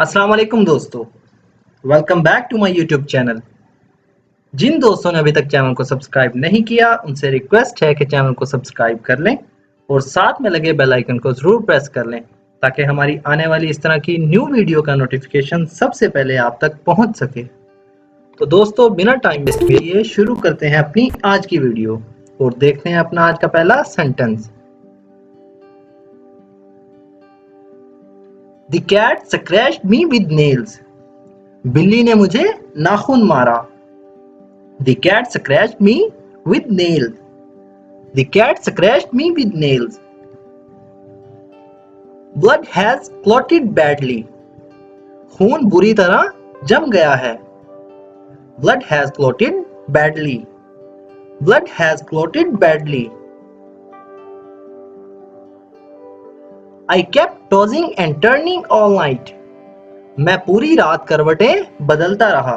अस्सलाम वालेकुम दोस्तों, welcome back to my YouTube channel. जिन दोस्तों ने अभी तक चैनल को सब्सक्राइब नहीं किया उनसे रिक्वेस्ट है कि चैनल को सब्सक्राइब कर लें और साथ में लगे बेल आइकन को ज़रूर प्रेस कर लें ताकि हमारी आने वाली इस तरह की न्यू वीडियो का नोटिफिकेशन सबसे पहले आप तक पहुंच सके। तो दोस्तों बिना टाइम वेस्ट किए शुरू करते हैं अपनी आज की वीडियो और देखते हैं अपना आज का पहला sentence. The cat scratched me with nails. बिल्ली ने मुझे नाखून मारा। The cat scratched me with nails. The cat scratched me with nails. Blood has clotted badly. खून बुरी तरह जम गया है। Blood has clotted badly. Blood has clotted badly. I kept tossing and turning all night. मैं पूरी रात करवटें बदलता रहा।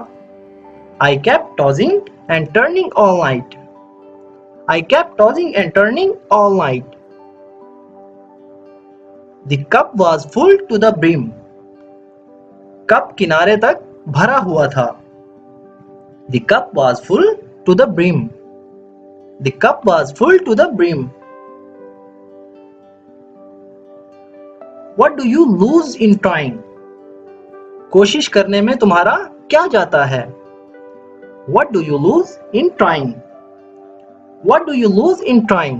I kept tossing and turning all night. I kept tossing and turning all night. The cup was full to the brim. Cup किनारे तक भरा हुआ था। The cup was full to the brim. The cup was full to the brim. What do you lose in trying? कोशिश करने में तुम्हारा क्या जाता है? What do you lose in trying? What do you lose in trying?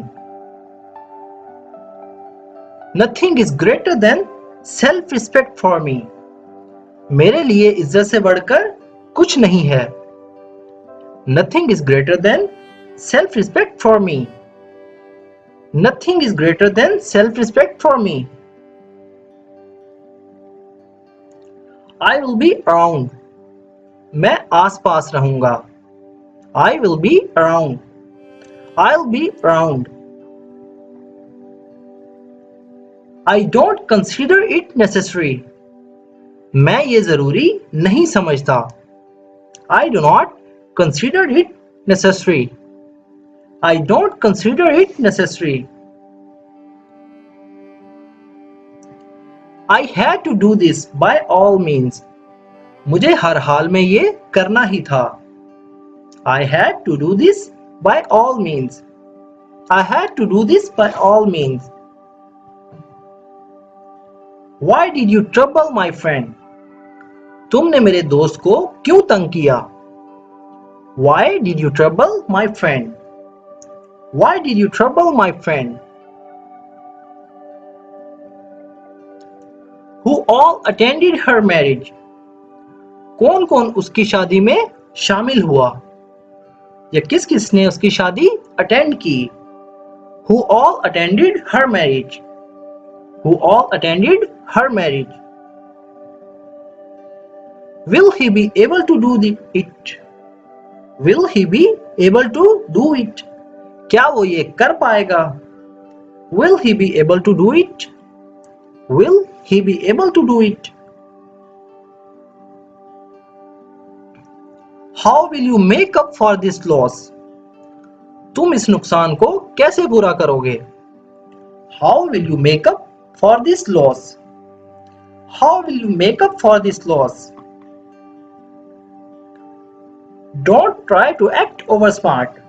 Nothing is greater than self-respect for me. मेरे लिए इज्जत से बढ़कर कुछ नहीं है। Nothing is greater than self-respect for me. Nothing is greater than self-respect for me. I will be around. मैं आस-पास रहूंगा। I will be around. I'll be around. I don't consider it necessary. मैं ये जरूरी नहीं समझता। I do not consider it necessary. I don't consider it necessary. I had to do this by all means. मुझे हर हाल में ये करना ही था। I had to do this by all means. I had to do this by all means. Why did you trouble my friend? तुमने मेरे दोस्त को क्यों तंग किया? Why did you trouble my friend? Why did you trouble my friend? Who all attended her marriage? कौन कौन उसकी शादी में शामिल हुआ या किस किस ने उसकी शादी अटेंड की? Who all attended her marriage? Who all attended her marriage? Will he be able to do it? Will he be able to do it? क्या वो ये कर पाएगा? Will he be able to do it? Will he be able to do it? How will you make up for this loss? तुम इस नुकसान को कैसे पूरा करोगे? How will you make up for this loss? How will you make up for this loss? Don't try to act over smart.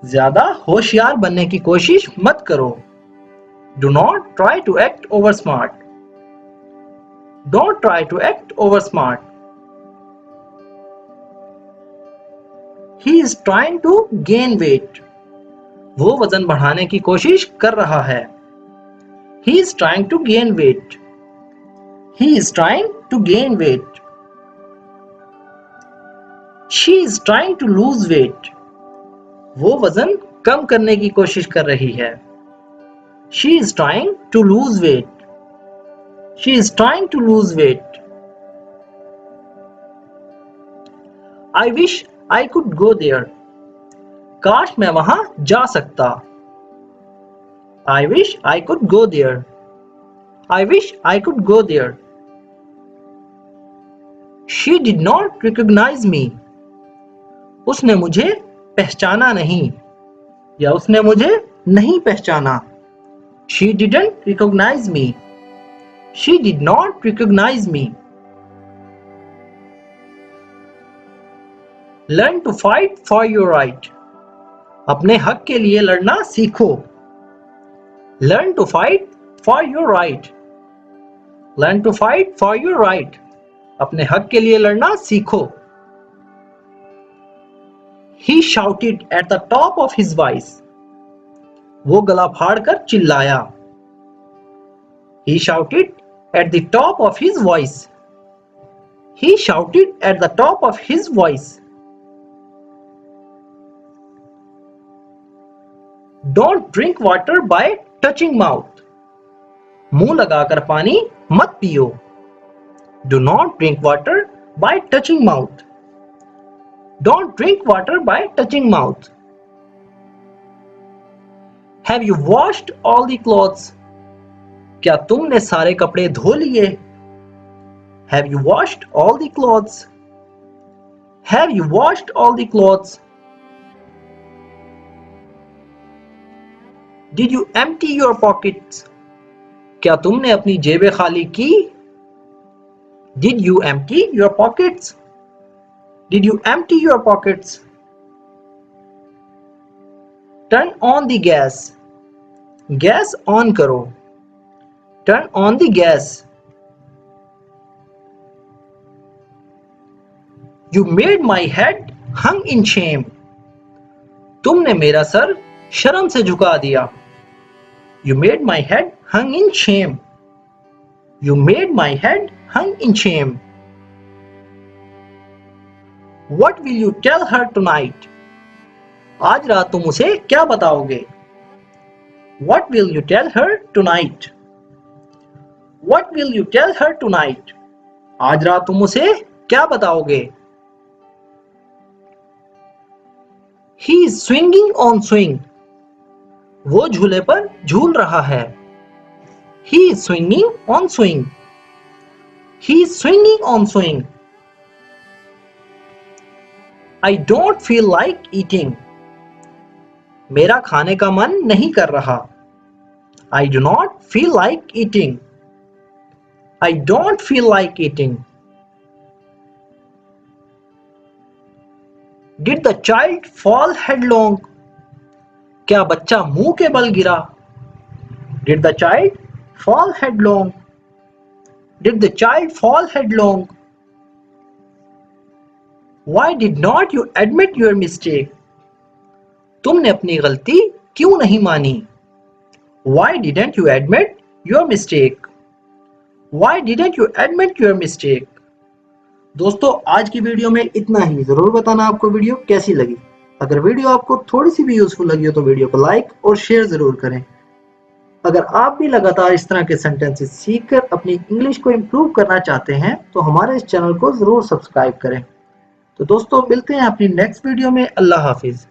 ज्यादा होशियार बनने की कोशिश मत करो। Do not try to act over smart. Don't try to act over smart. He is trying to gain weight. वो वजन बढ़ाने की कोशिश कर रहा है। He is trying to gain weight. He is trying to gain weight. She is trying to lose weight. वो वजन कम करने की कोशिश कर रही है। She is trying to lose weight. She is trying to lose weight. I wish I could go there. काश मैं वहां जा सकता। I wish I could go there. I wish I could go there. She did not recognize me. उसने मुझे पहचाना नहीं या उसने मुझे नहीं पहचाना। She didn't recognize me. She did not recognize me. Learn to fight for your right. अपने हक के लिए लड़ना सीखो. Learn to fight for your right. Learn to fight for your right. अपने हक के लिए लड़ना सीखो. He shouted at the top of his voice. वो गला फाड़कर चिल्लाया. He shouted at the top of his voice. He shouted at the top of his voice. Don't drink water by touching mouth. मुंह लगाकर पानी मत पियो. Do not drink water by touching mouth. Don't drink water by touching mouth. Have you washed all the clothes? क्या तुमने सारे कपड़े धो लिए? Have you washed all the clothes? Have you washed all the clothes? Did you empty your pockets? क्या तुमने अपनी जेबें खाली की? Did you empty your pockets? Did you empty your pockets? Turn on the gas. Gas on करो. Turn on the gas. You made my head hung in shame. तुमने मेरा sir शर्म से झुका दिया. You made my head hung in shame. You made my head hung in shame. What will you tell her tonight? आज रात तुम उसे क्या बताओगे? What will you tell her tonight? What will you tell her tonight? आज रात तुम उसे क्या बताओगे? He is swinging on swing. वो झूले पर झूल रहा है. He is swinging on swing. He is swinging on swing. I don't feel like eating. मेरा खाने का मन नहीं कर रहा. I do not feel like eating. I don't feel like eating. Did the child fall headlong? क्या बच्चा मुंह के बल गिरा? Did the child fall headlong? Did the child fall headlong? Why did not you admit your mistake? तुमने अपनी गलती क्यों नहीं मानी? Why didn't you admit your mistake? Why didn't you admit your mistake? दोस्तों आज की वीडियो में इतना ही. जरूर बताना आपको वीडियो कैसी लगी. अगर वीडियो आपको थोड़ी सी भी यूजफुल लगी हो तो वीडियो को लाइक और शेयर जरूर करें. अगर आप भी लगातार इस तरह के सेंटेंसेस सीखकर अपनी इंग्लिश को इम्प्रूव करना चाहते हैं तो हमारे इस चैनल को जरूर सब्सक्राइब करें. तो दोस्तों मिलते हैं अपनी नेक्स्ट वीडियो में. अल्लाह हाफिज.